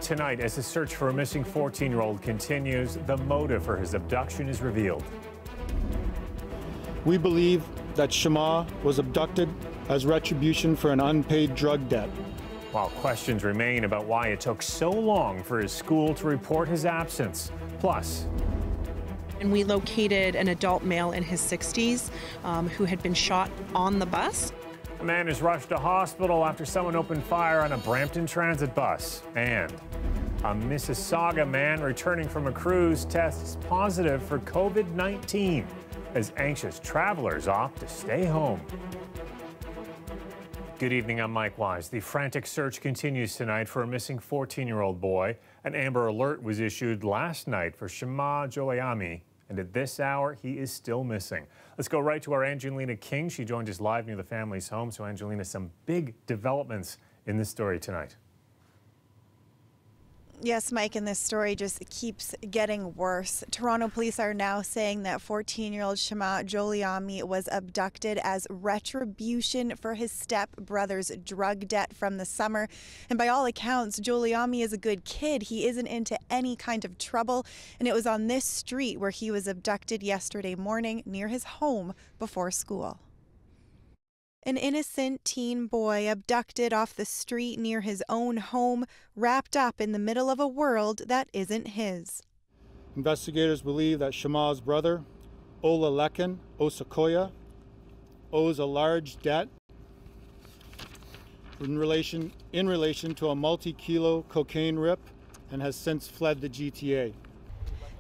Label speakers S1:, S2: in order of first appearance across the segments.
S1: Tonight, as the search for a missing 14-year-old continues, the motive for his abduction is revealed.
S2: We believe that Shema was abducted as retribution for an unpaid drug debt.
S1: While questions remain about why it took so long for his school to report his absence. Plus,
S3: and we located an adult male in his 60s who had been shot on the bus.
S1: a man is rushed to hospital after someone opened fire on a Brampton transit bus. And a Mississauga man returning from a cruise tests positive for COVID-19 as anxious travelers opt to stay home. Good evening, I'm Mike Wise. The frantic search continues tonight for a missing 14-year-old boy. An Amber Alert was issued last night for Shema Jolayami, and at this hour, he is still missing. Let's go right to our Angelina King. She joined us live near the family's home. So, Angelina, some big developments in this story tonight.
S4: Yes, Mike, and this story just keeps getting worse. Toronto police are now saying that 14-year-old Shema Jolayami was abducted as retribution for his stepbrother's drug debt from the summer. And by all accounts, Jolayami is a good kid. He isn't into any kind of trouble. And it was on this street where he was abducted yesterday morning near his home before school. An innocent teen boy abducted off the street near his own home, wrapped up in the middle of a world that isn't his.
S2: Investigators believe that Shema's brother, Olalekan Osakoya, owes a large debt in relation to a multi-kilo cocaine rip and has since fled the GTA.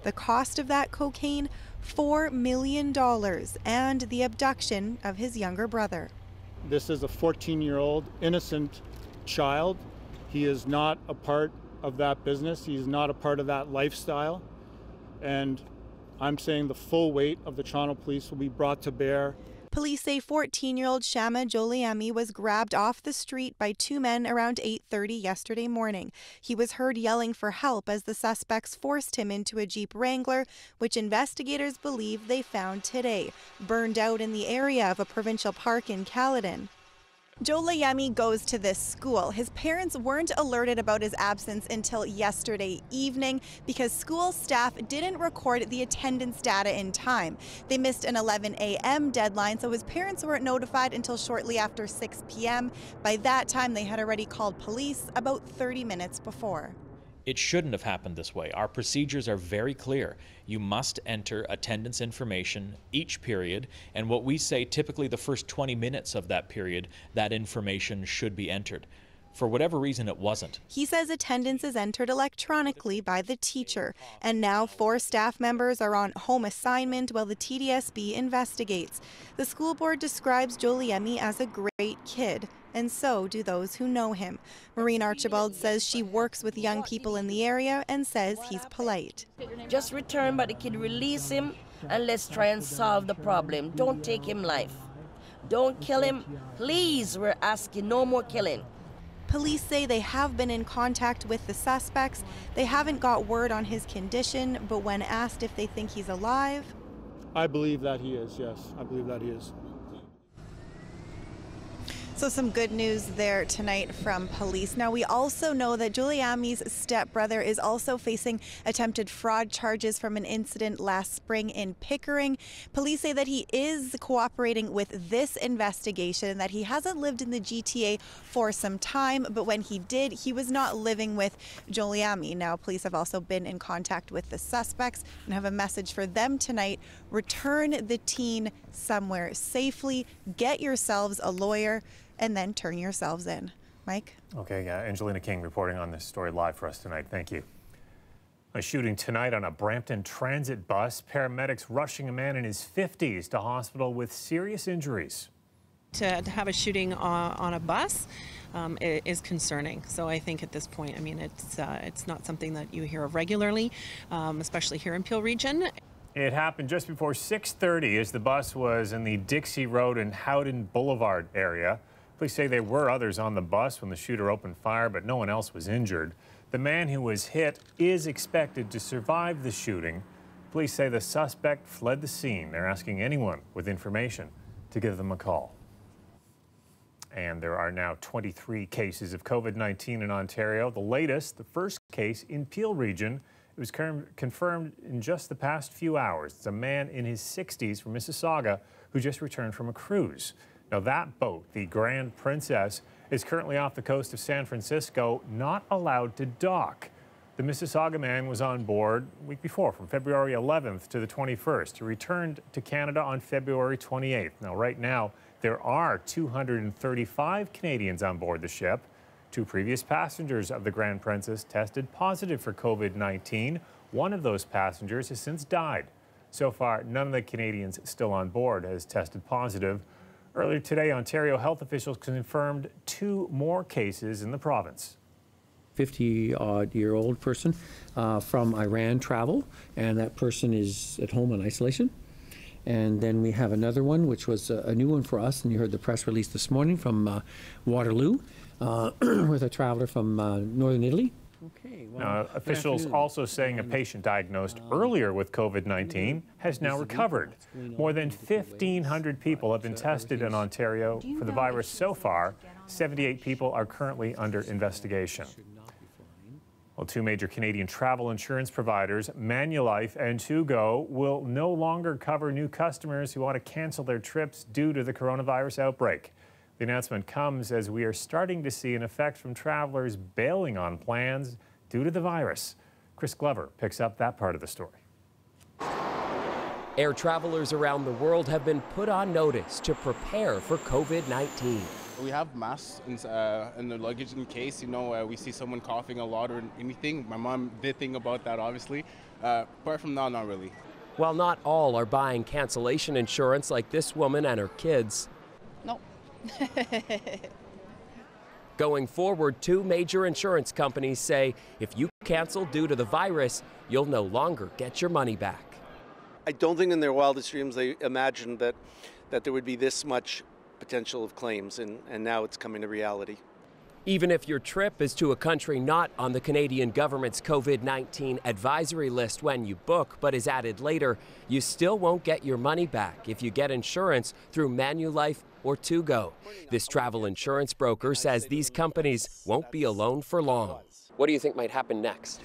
S4: The cost of that cocaine, $4 million, and the abduction of his younger brother.
S2: This is a 14-year-old innocent child. He is not a part of that business. He is not a part of that lifestyle. And I'm saying the full weight of the Toronto police will be brought to bear.
S4: Police say 14-year-old Shema Jolayami was grabbed off the street by two men around 8:30 yesterday morning. He was heard yelling for help as the suspects forced him into a Jeep Wrangler, which investigators believe they found today, burned out in the area of a provincial park in Caledon. Jolayami goes to this school. His parents weren't alerted about his absence until yesterday evening because school staff didn't record the attendance data in time. They missed an 11 a.m. deadline, so his parents weren't notified until shortly after 6 p.m. By that time, they had already called police about 30 minutes before.
S5: It shouldn't have happened this way. Our procedures are very clear. You must enter attendance information each period, and what we say, typically the first 20 minutes of that period, that information should be entered. For whatever reason, it wasn't.
S4: He says attendance is entered electronically by the teacher, and now 4 staff members are on home assignment while the TDSB investigates. The school board describes Jolayami as a great kid, and so do those who know him. Maureen Archibald says she works with young people in the area and says he's polite.
S6: Just return, but the kid, release him, and let's try and solve the problem. Don't take him life. Don't kill him. Please, we're asking no more killing.
S4: Police say they have been in contact with the suspects. They haven't got word on his condition, but when asked if they think he's alive,
S2: I believe that he is, yes. I believe that he is.
S4: So some good news there tonight from police. Now, we also know that Jolayami's stepbrother is also facing attempted fraud charges from an incident last spring in Pickering. Police say that he is cooperating with this investigation, that he hasn't lived in the GTA for some time, but when he did, he was not living with Jolayami. Now, police have also been in contact with the suspects and have a message for them tonight. Return the teen somewhere safely, get yourselves a lawyer, and then turn yourselves in. Mike?
S1: Okay, yeah, Angelina King reporting on this story live for us tonight. Thank you. A shooting tonight on a Brampton transit bus. Paramedics rushing a man in his 50s to hospital with serious injuries.
S3: To have a shooting on a bus is concerning. So I think at this point, I mean, it's not something that you hear of regularly, especially here in Peel Region.
S1: It happened just before 6:30 as the bus was in the Dixie Road and Howden Boulevard area. Police say there were others on the bus when the shooter opened fire, but no one else was injured. The man who was hit is expected to survive the shooting. Police say the suspect fled the scene. They're asking anyone with information to give them a call. And there are now 23 cases of COVID-19 in Ontario. The latest, the first case in Peel region. It was confirmed in just the past few hours. It's a man in his 60s from Mississauga who just returned from a cruise. Now that boat, the Grand Princess, is currently off the coast of San Francisco, not allowed to dock. The Mississauga man was on board a week before, from February 11th to the 21st. He returned to Canada on February 28th. Now, right now, there are 235 Canadians on board the ship. 2 previous passengers of the Grand Princess tested positive for COVID-19. One of those passengers has since died. So far, none of the Canadians still on board has tested positive. Earlier today, Ontario health officials confirmed 2 more cases in the province.
S7: 50-odd-year-old person from Iran travel, and that person is at home in isolation. And then we have another one, which was a new one for us, and you heard the press release this morning from Waterloo, with a traveler from northern Italy. Okay, well,
S1: officials also saying a patient diagnosed earlier with COVID-19 has now recovered. More than 1,500 people have been tested in Ontario for the virus so far. 78 people are currently under investigation. Well, 2 major Canadian travel insurance providers, Manulife and TwoGo, will no longer cover new customers who want to cancel their trips due to the coronavirus outbreak. The announcement comes as we are starting to see an effect from travelers bailing on plans due to the virus. Chris Glover picks up that part of the story.
S8: Air travelers around the world have been put on notice to prepare for COVID-19.
S9: We have masks in the luggage in case, we see someone coughing a lot or anything. My mom did think about that, obviously. Apart from that, not really.
S8: While not all are buying cancellation insurance like this woman and her kids.
S10: No.
S8: Going forward, 2 major insurance companies say if you cancel due to the virus, you'll no longer get your money back.
S11: I don't think in their wildest dreams they imagined that there would be this much potential of claims, and now it's coming to reality.
S8: Even if your trip is to a country not on the Canadian government's COVID-19 advisory list when you book, but is added later, you still won't get your money back if you get insurance through Manulife or TwoGo. This travel insurance broker says these companies won't be alone for long. What do you think might happen next?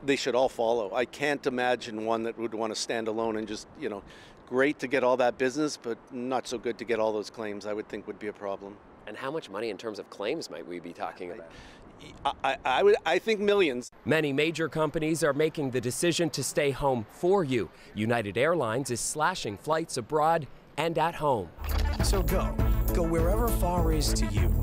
S11: They should all follow. I can't imagine one that would want to stand alone and just, great to get all that business, but not so good to get all those claims, I would think would be a problem.
S8: And how much money in terms of claims might we be talking about?
S11: I think millions.
S8: Many major companies are making the decision to stay home for you. United Airlines is slashing flights abroad and at home.
S12: So go wherever far is to you.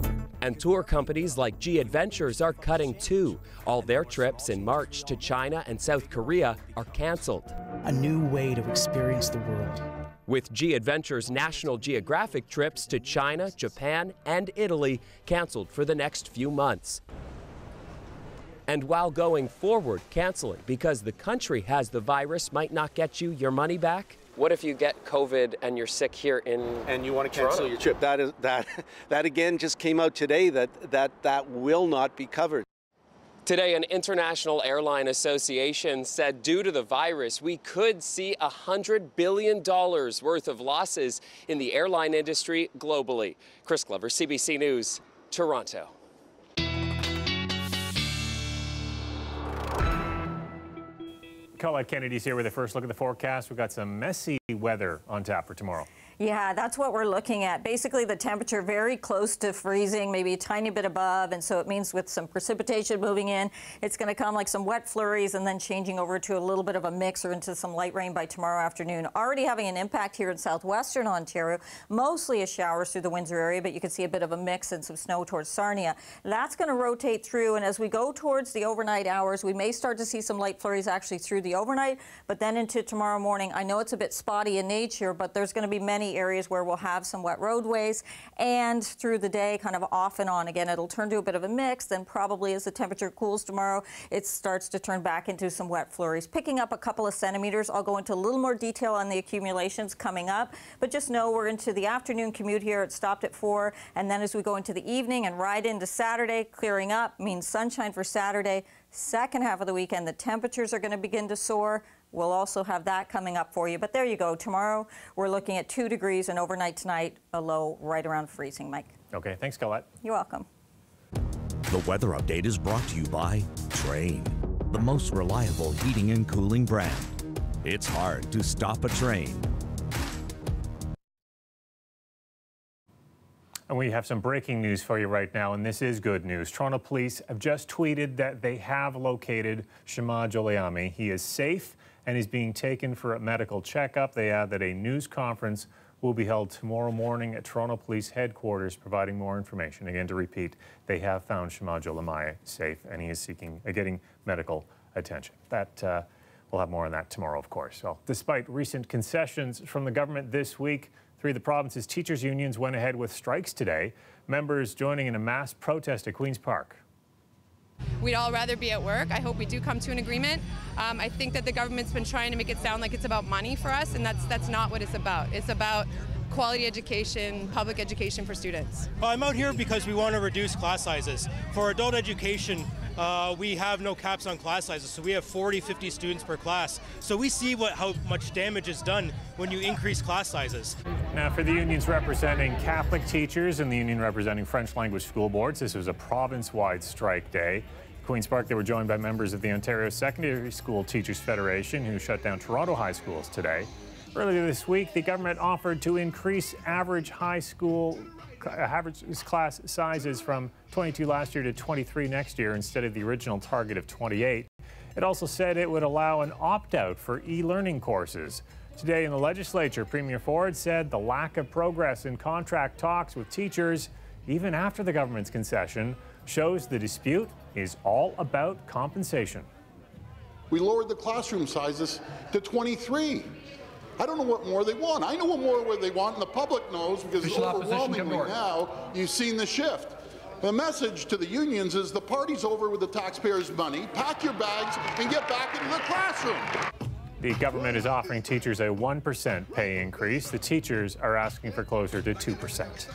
S8: And tour companies like G Adventures are cutting too. All their trips in March to China and South Korea are canceled.
S12: A new way to experience the world.
S8: With G Adventures National Geographic trips to China, Japan, and Italy canceled for the next few months. And while going forward, canceling because the country has the virus might not get you your money back. What if you get COVID and you're sick here in
S11: and you want to cancel your trip? That again just came out today that will not be covered.
S8: Today, an international airline association said due to the virus, we could see $100 billion worth of losses in the airline industry globally. Chris Glover, CBC News, Toronto.
S1: Colette Kennedy's here with a first look at the forecast. We've got some messy weather on tap for tomorrow.
S13: Yeah, that's what we're looking at. Basically, the temperature very close to freezing, maybe a tiny bit above, and so it means with some precipitation moving in, it's going to come like some wet flurries and then changing over to a little bit of a mix or into some light rain by tomorrow afternoon. Already having an impact here in southwestern Ontario, mostly a showers through the Windsor area, but you can see a bit of a mix and some snow towards Sarnia. That's going to rotate through, and as we go towards the overnight hours, we may start to see some light flurries actually through the overnight, but then into tomorrow morning. I know it's a bit spotty in nature, but there's going to be many areas where we'll have some wet roadways, and through the day kind of off and on. Again, it'll turn to a bit of a mix, then probably as the temperature cools tomorrow, it starts to turn back into some wet flurries, picking up a couple of centimeters. I'll go into a little more detail on the accumulations coming up, but just know we're into the afternoon commute here. It stopped at 4, and then as we go into the evening and right into Saturday, clearing up means sunshine for Saturday. Second half of the weekend, the temperatures are going to begin to soar. We'll also have that coming up for you. But there you go. Tomorrow, we're looking at 2 degrees, and overnight tonight, a low right around freezing, Mike.
S1: Okay, thanks, Colette.
S13: You're welcome.
S10: The weather update is brought to you by Train, the most reliable heating and cooling brand. It's hard to stop a train.
S1: And we have some breaking news for you right now, and this is good news. Toronto police have just tweeted that they have located Shama Joliami. He is safe and is being taken for a medical checkup. They add that a news conference will be held tomorrow morning at Toronto Police Headquarters, providing more information. Again, to repeat, they have found Shama Joliami safe, and he is getting medical attention. We'll have more on that tomorrow, of course. Well, despite recent concessions from the government this week, three of the province's teachers' unions went ahead with strikes today. Members joining in a mass protest at Queen's Park.
S14: We'd all rather be at work. I hope we do come to an agreement. I think that the government's been trying to make it sound like it's about money for us, and that's not what it's about. It's about quality education, public education for students.
S15: Well, I'm out here because we want to reduce class sizes. For adult education, we have no caps on class sizes, so we have 40, 50 students per class. So we see how much damage is done when you increase class sizes.
S1: Now, for the unions representing Catholic teachers and the union representing French language school boards, this was a province-wide strike day. Queen's Park, they were joined by members of the Ontario Secondary School Teachers Federation, who shut down Toronto high schools today. Earlier this week, the government offered to increase average class sizes from 22 last year to 23 next year instead of the original target of 28. It also said it would allow an opt-out for e-learning courses. Today in the legislature, Premier Ford said the lack of progress in contract talks with teachers, even after the government's concession, shows the dispute is all about compensation.
S16: We lowered the classroom sizes to 23. I don't know what more they want. I know what more they want, and the public knows, because overwhelmingly now you've seen the shift. The message to the unions is the party's over with the taxpayers' money. Pack your bags and get back into the classroom.
S1: The government is offering teachers a 1% pay increase. The teachers are asking for closer to 2%.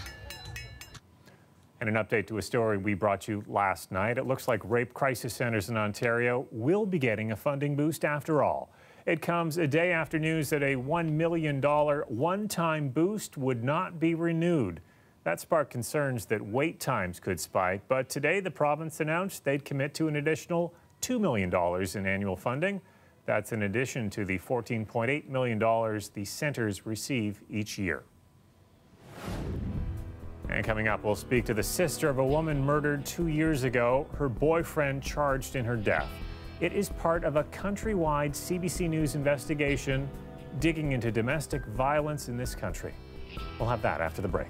S1: And an update to a story we brought you last night. It looks like rape crisis centers in Ontario will be getting a funding boost after all. It comes a day after news that a $1 million one-time boost would not be renewed. That sparked concerns that wait times could spike, but today the province announced they'd commit to an additional $2 million in annual funding. That's in addition to the $14.8 million the centers receive each year. And coming up, we'll speak to the sister of a woman murdered 2 years ago, her boyfriend charged in her death. It is part of a countrywide CBC News investigation digging into domestic violence in this country. We'll have that after the break.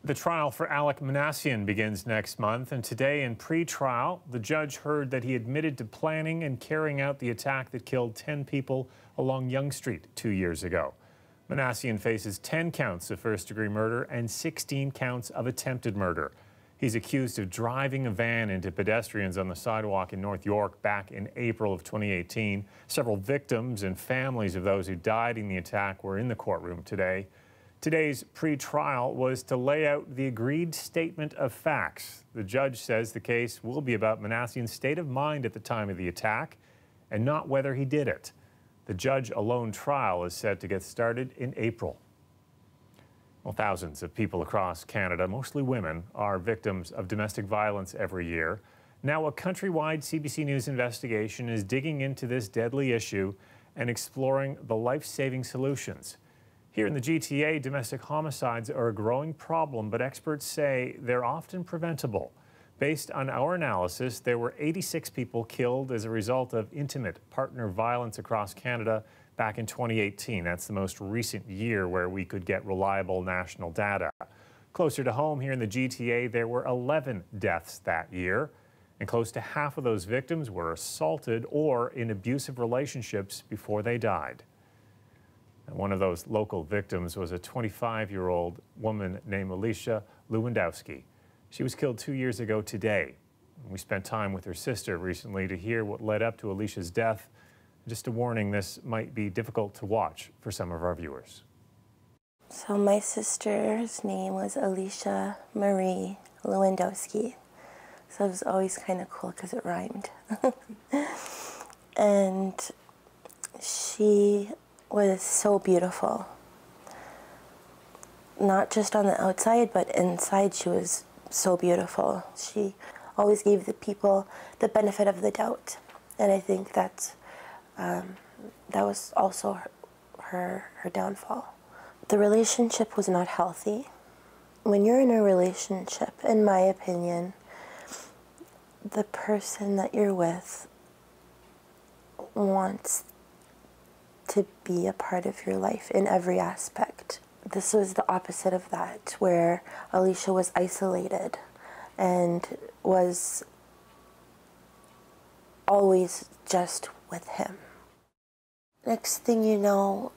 S1: The trial for Alec Manassian begins next month, and today in pre-trial, the judge heard that he admitted to planning and carrying out the attack that killed 10 people along Yonge Street 2 years ago. Manassian faces 10 counts of first-degree murder and 16 counts of attempted murder. He's accused of driving a van into pedestrians on the sidewalk in North York back in April of 2018. Several victims and families of those who died in the attack were in the courtroom today. Today's pre-trial was to lay out the agreed statement of facts. The judge says the case will be about Manassian's state of mind at the time of the attack and not whether he did it. The judge-alone trial is set to get started in April. Well, thousands of people across Canada, mostly women, are victims of domestic violence every year. Now, a countrywide CBC News investigation is digging into this deadly issue and exploring the life-saving solutions. Here in the GTA, domestic homicides are a growing problem, but experts say they're often preventable. Based on our analysis, there were 86 people killed as a result of intimate partner violence across Canada back in 2018. That's the most recent year where we could get reliable national data. Closer to home here in the GTA, there were 11 deaths that year, and close to half of those victims were assaulted or in abusive relationships before they died. And one of those local victims was a 25-year-old woman named Alicia Lewandowski. She was killed 2 years ago today. We spent time with her sister recently to hear what led up to Alicia's death. Just a warning, this might be difficult to watch for some of our viewers.
S17: So my sister's name was Alicia Marie Lewandowski. So it was always kind of cool because it rhymed. And she was so beautiful. Not just on the outside, but inside she was so beautiful. She always gave the people the benefit of the doubt. And I think that was also her downfall. The relationship was not healthy. When you're in a relationship, in my opinion, the person that you're with wants to be a part of your life in every aspect. This was the opposite of that, where Alicia was isolated and was always just with him. Next thing you know,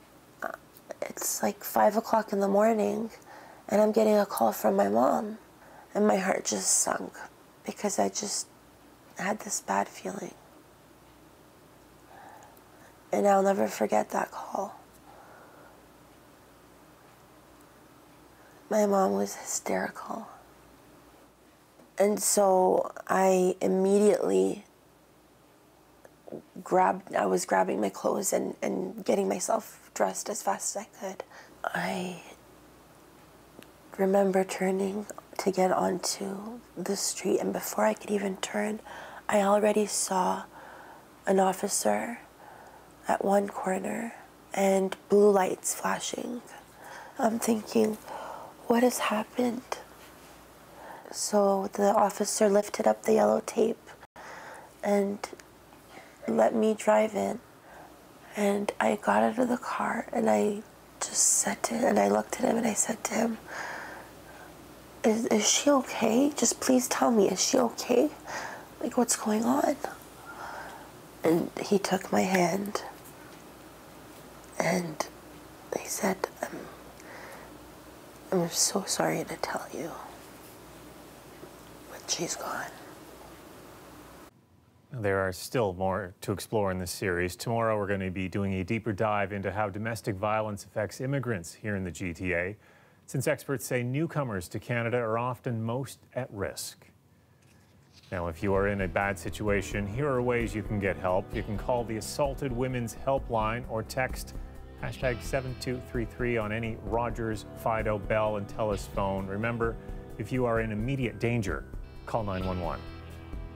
S17: it's like 5 o'clock in the morning and I'm getting a call from my mom and my heart just sunk because I just had this bad feeling. And I'll never forget that call. My mom was hysterical. And so I immediately was grabbing my clothes and getting myself dressed as fast as I could. I remember turning to get onto the street, and before I could even turn, I already saw an officer at one corner and blue lights flashing. I'm thinking, what has happened? So the officer lifted up the yellow tape and let me drive in. And I got out of the car and I just said to him, and I looked at him and I said to him, is she okay? Just please tell me, is she okay? Like, what's going on? And he took my hand and he said, I'm so sorry to tell you, but she's gone.
S1: There are still more to explore in this series. Tomorrow we're going to be doing a deeper dive into how domestic violence affects immigrants here in the GTA, since experts say newcomers to Canada are often most at risk. Now, if you are in a bad situation, here are ways you can get help. You can call the Assaulted Women's Helpline or text #7233 on any Rogers, Fido, Bell, and Telus phone. Remember, if you are in immediate danger, call 911.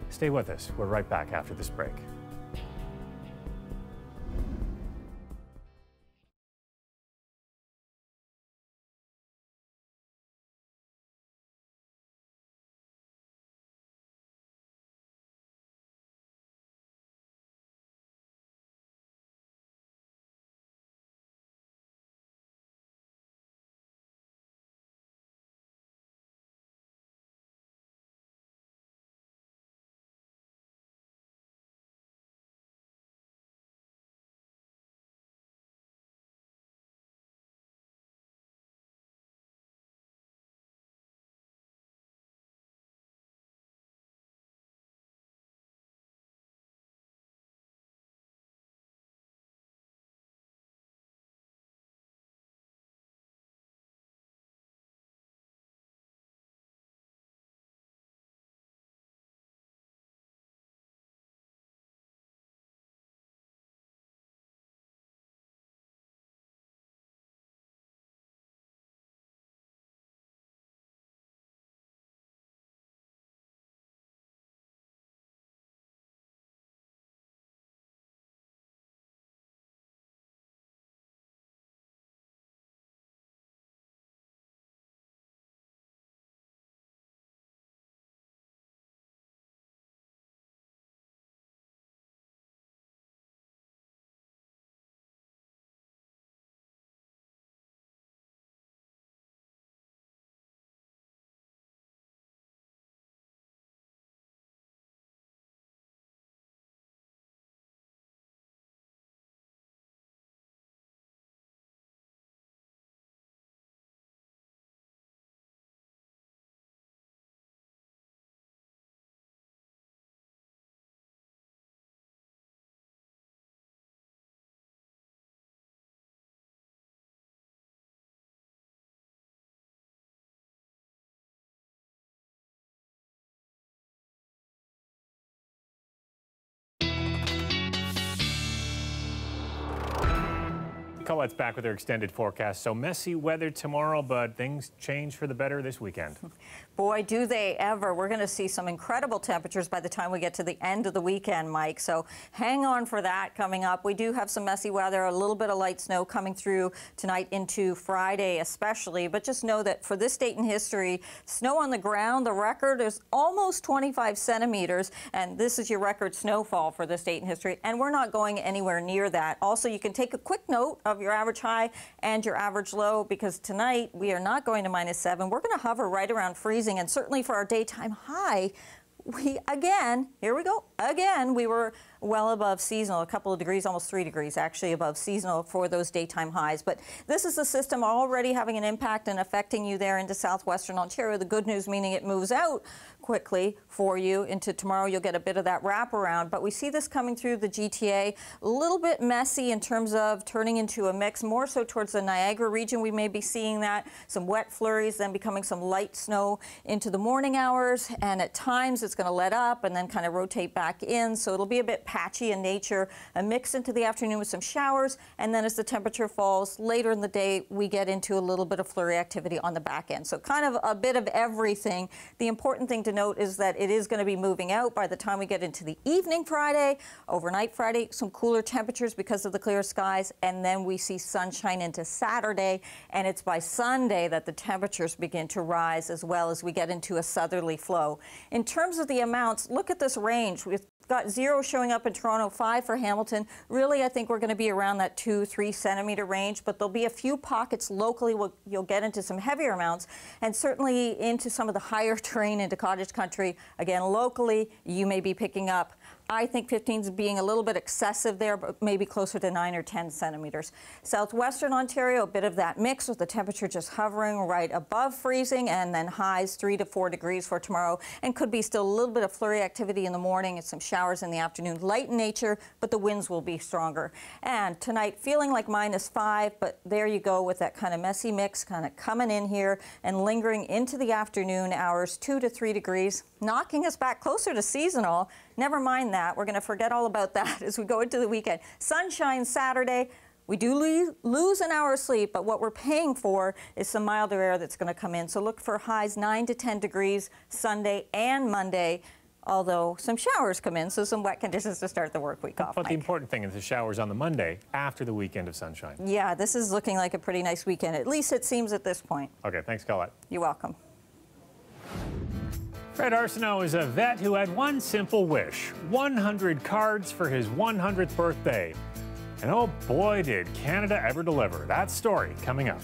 S1: Stay with us. We're right back after this break. Colette's back with her extended forecast. So messy weather tomorrow, but things change for the better this weekend.
S13: Boy, do they ever. We're going to see some incredible temperatures by the time we get to the end of the weekend, Mike. So hang on for that coming up. We do have some messy weather, a little bit of light snow coming through tonight into Friday especially. But just know that for this date in history, snow on the ground, the record is almost 25 centimeters. And this is your record snowfall for this date in history. And we're not going anywhere near that. Also, you can take a quick note of your average high and your average low, because tonight we are not going to -7. We're going to hover right around freezing. And certainly for our daytime high, here we go, we were well above seasonal, a couple of degrees, almost 3 degrees actually above seasonal for those daytime highs. But this is the system already having an impact and affecting you there into southwestern Ontario. The good news meaning it moves out quickly for you into tomorrow. You'll get a bit of that wraparound, but we see this coming through the GTA, a little bit messy in terms of turning into a mix, more so towards the Niagara region. We may be seeing that, some wet flurries, then becoming some light snow into the morning hours, and at times it's going to let up and then kind of rotate back in, so it'll be a bit patchy in nature, a mix into the afternoon with some showers, and then as the temperature falls later in the day, we get into a little bit of flurry activity on the back end. So kind of a bit of everything. The important thing to note is that it is going to be moving out by the time we get into the evening Friday, overnight Friday, some cooler temperatures because of the clear skies, and then we see sunshine into Saturday, and it's by Sunday that the temperatures begin to rise as well as we get into a southerly flow. In terms of the amounts, look at this range. We've got 0 showing up in Toronto, 5 for Hamilton. Really, I think we're going to be around that 2-3 centimeter range, but there'll be a few pockets locally where you'll get into some heavier amounts, and certainly into some of the higher terrain into cottage country. Again, locally, you may be picking up. I think 15 is being a little bit excessive there, but maybe closer to 9 or 10 centimeters. Southwestern Ontario, a bit of that mix with the temperature just hovering right above freezing, and then highs 3 to 4 degrees for tomorrow, and could be still a little bit of flurry activity in the morning and some showers in the afternoon. Light in nature, but the winds will be stronger. And tonight, feeling like -5, but there you go with that kind of messy mix kind of coming in here and lingering into the afternoon hours, 2 to 3 degrees, knocking us back closer to seasonal. Never mind that. We're going to forget all about that as we go into the weekend. Sunshine Saturday. We do lose an hour of sleep, but what we're paying for is some milder air that's going to come in. So look for highs 9 to 10 degrees Sunday and Monday, although some showers come in, so some wet conditions to start the work week off.
S1: But the important thing is the showers on the Monday after the weekend of sunshine.
S13: Yeah, this is looking like a pretty nice weekend. At least it seems at this point.
S1: Okay, thanks, Colette.
S13: You're welcome.
S1: Fred Arsenault is a vet who had one simple wish: 100 cards for his 100th birthday. And oh boy, did Canada ever deliver. That story coming up.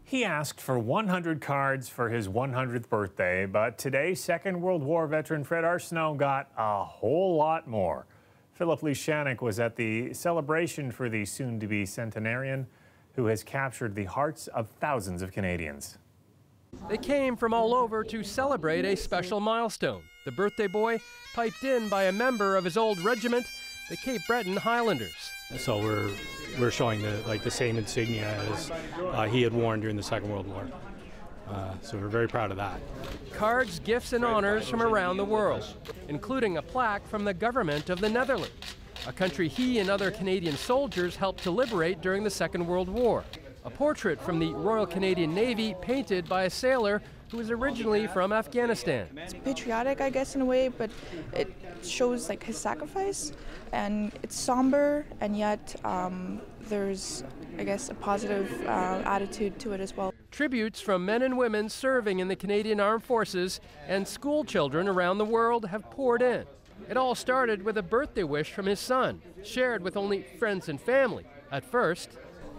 S1: He asked for 100 cards for his 100th birthday, but today, Second World War veteran Fred Arsenault got a whole lot more. Philip Lishanek was at the celebration for the soon-to-be centenarian, who has captured the hearts of thousands of Canadians.
S18: They came from all over to celebrate a special milestone. The birthday boy piped in by a member of his old regiment, the Cape Breton Highlanders.
S19: So we're showing the same insignia as he had worn during the Second World War. So we're very proud of that.
S18: Cards, gifts, and honors from around the world, including a plaque from the government of the Netherlands, a country he and other Canadian soldiers helped to liberate during the Second World War. A portrait from the Royal Canadian Navy painted by a sailor who was originally from Afghanistan.
S20: It's patriotic, I guess, in a way, but it shows like his sacrifice, and it's somber, and yet there's, I guess, a positive attitude to it as well.
S18: Tributes from men and women serving in the Canadian Armed Forces and school children around the world have poured in. It all started with a birthday wish from his son, shared with only friends and family at first.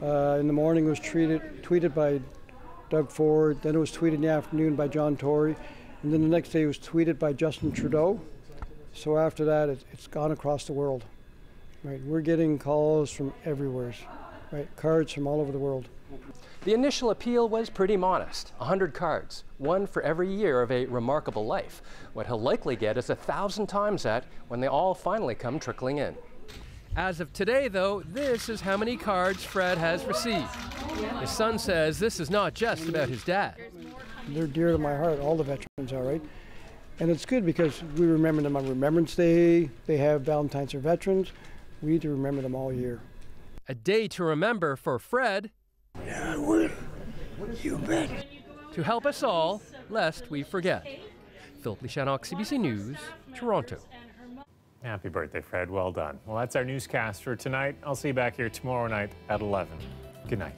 S21: In the morning it was tweeted by Doug Ford, then it was tweeted in the afternoon by John Tory, and then the next day it was tweeted by Justin Trudeau. So after that, it's gone across the world. Right, we're getting calls from everywhere, right? Cards from all over the world.
S18: The initial appeal was pretty modest, 100 cards, one for every year of a remarkable life. What he'll likely get is 1,000 times that when they all finally come trickling in. As of today, though, this is how many cards Fred has received. His son says this is not just about his dad.
S21: They're dear to my heart, all the veterans are, right? And it's good because we remember them on Remembrance Day, they have Valentine's for veterans. We need to remember them all year.
S18: A day to remember for Fred.
S22: Yeah, I will. You bet.
S18: To help us all, lest we forget. Philip Lishanek, CBC News, Toronto.
S1: Happy birthday, Fred. Well done. Well, that's our newscast for tonight. I'll see you back here tomorrow night at 11. Good night.